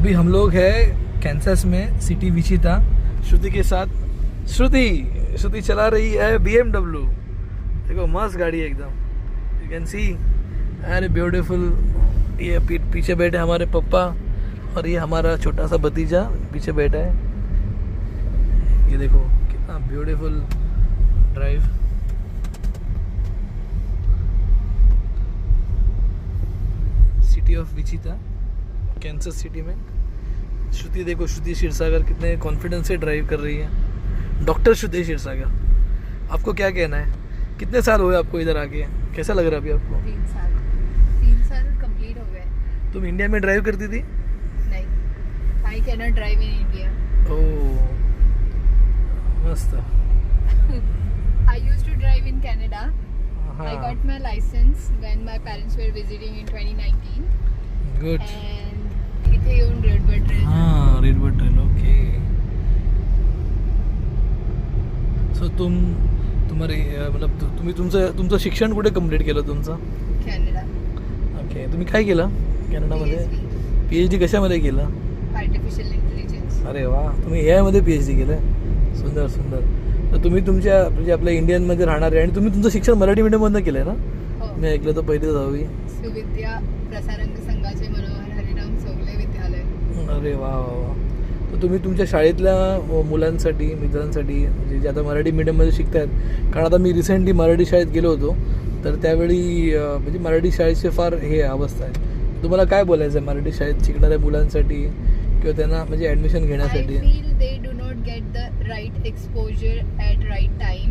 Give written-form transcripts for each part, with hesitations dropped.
अभी हम लोग हैं कैंसस में, सिटी विचिता, श्रुति के साथ। श्रुति चला रही है BMW। देखो मस्त गाड़ी है एकदम, यू कैन सी। अरे ब्यूटीफुल। ये पीछे बैठे हमारे पापा और ये हमारा छोटा सा भतीजा पीछे बैठा है। ये देखो कितना beautiful drive. City of Wichita, Kansas City में। श्रुति देखो, श्रुति क्षीरसागर कितने कॉन्फिडेंस से ड्राइव कर रही है। डॉक्टर श्रुति क्षीरसागर, आपको क्या कहना है? कितने साल हुए आपको इधर आके? कैसा लग रहा है अभी आपको? 3 साल कंप्लीट हो गए। तुम इंडिया में ड्राइव करती थी? नहीं, I can not drive in India. Oh मस्त। I used to drive in Canada. I got my license when my parents were visiting in 2019. Good. And इथे येऊन रेडबर्ड ट्रेन. हाँ, रेडबर्ड ट्रेन, ओके। सो तुम्हारी मतलब तुम्ही तुमचं शिक्षण कुठे कंप्लीट केलं तुमचं? कॅनडा. ओके, तुम्ही काय केलं कॅनडामध्ये? PhD कशामध्ये केलं? Artificial intelligence. अरे वा, तुम्ही AI मध्ये PhD केलं? सुंदर सुंदर. तर तुम्ही तुमच्या म्हणजे आपल्या इंडियनमध्ये राहणारे आणि तुम्ही तुमचं शिक्षण मराठी मीडियममधनं केलं आहे ना? हो. मी ऐकलं तर 1ली ते 10वी. सुविद्या प्रसारंग संघाचे मनोहर हरिराम सोगले विद्यालय. अरे वा वा वा. तर तुम्ही तुमच्या शाळेतल्या मुलांसाठी, मित्रांसाठी, म्हणजे जे आता मराठी मीडियममध्ये शिकत आहेत, कारण आता मी रिसेंटली मराठी शाळेत गेलो होतो, तर त्यावेळी म्हणजे मराठी शाळेचे फार हे अवस्था आहे. तुम्हाला काय बोलायचं आहे मराठी शाळेत शिकणाऱ्या मुलांसाठी किंवा त्यांना म्हणजे ॲडमिशन घेण्यासाठी? I feel they do not get the right exposure at right time.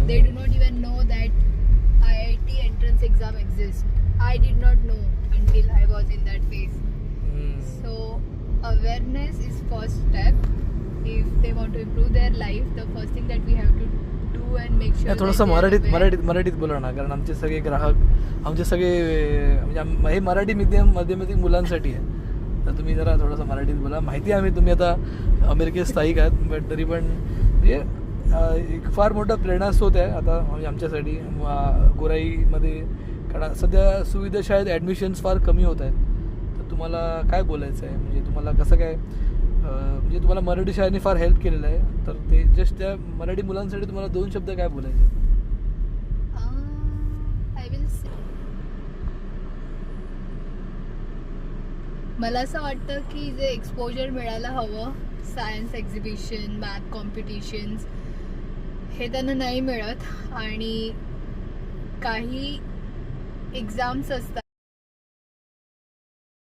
They do not even know that IIT entrance exam exists. I did not know until I was in that phase. So awareness is first step. If they want to improve their life, the first thing that we have to do and make sure. थोडंसं मराठीत बोला ना, कारण आमचे सगळे ग्राहक, आमचे सगळे म्हणजे हे मराठी माध्यमिक मुलांसाठी आहे. तर तुम्ही जरा थोडंसं मराठीत बोला. माहिती आहे आम्ही तुम्ही आता अमेरिकेत स्थायिक आहात, बट तरी पण म्हणजे एक फार मोठा प्रेरणास्रोत आहे आता म्हणजे आमच्यासाठी गोराईमध्ये. कारण सध्या सुविधा शाळेत ॲडमिशन्स फार कमी होत आहेत. तर तुम्हाला काय बोलायचं आहे? म्हणजे तुम्हाला कसं काय म्हणजे तुम्हाला मराठी शाळेने फार हेल्प केलेलं आहे, तर ते जस्ट त्या मराठी मुलांसाठी तुम्हाला 2 शब्द काय बोलायचे? I will say. मला असं वाटतं की जे एक्सपोजर मिळायला हवं, सायन्स एक्झिबिशन, मॅथ कॉम्पिटिशन्स, हे त्यांना नाही मिळत. आणि काही एक्झाम्स असतात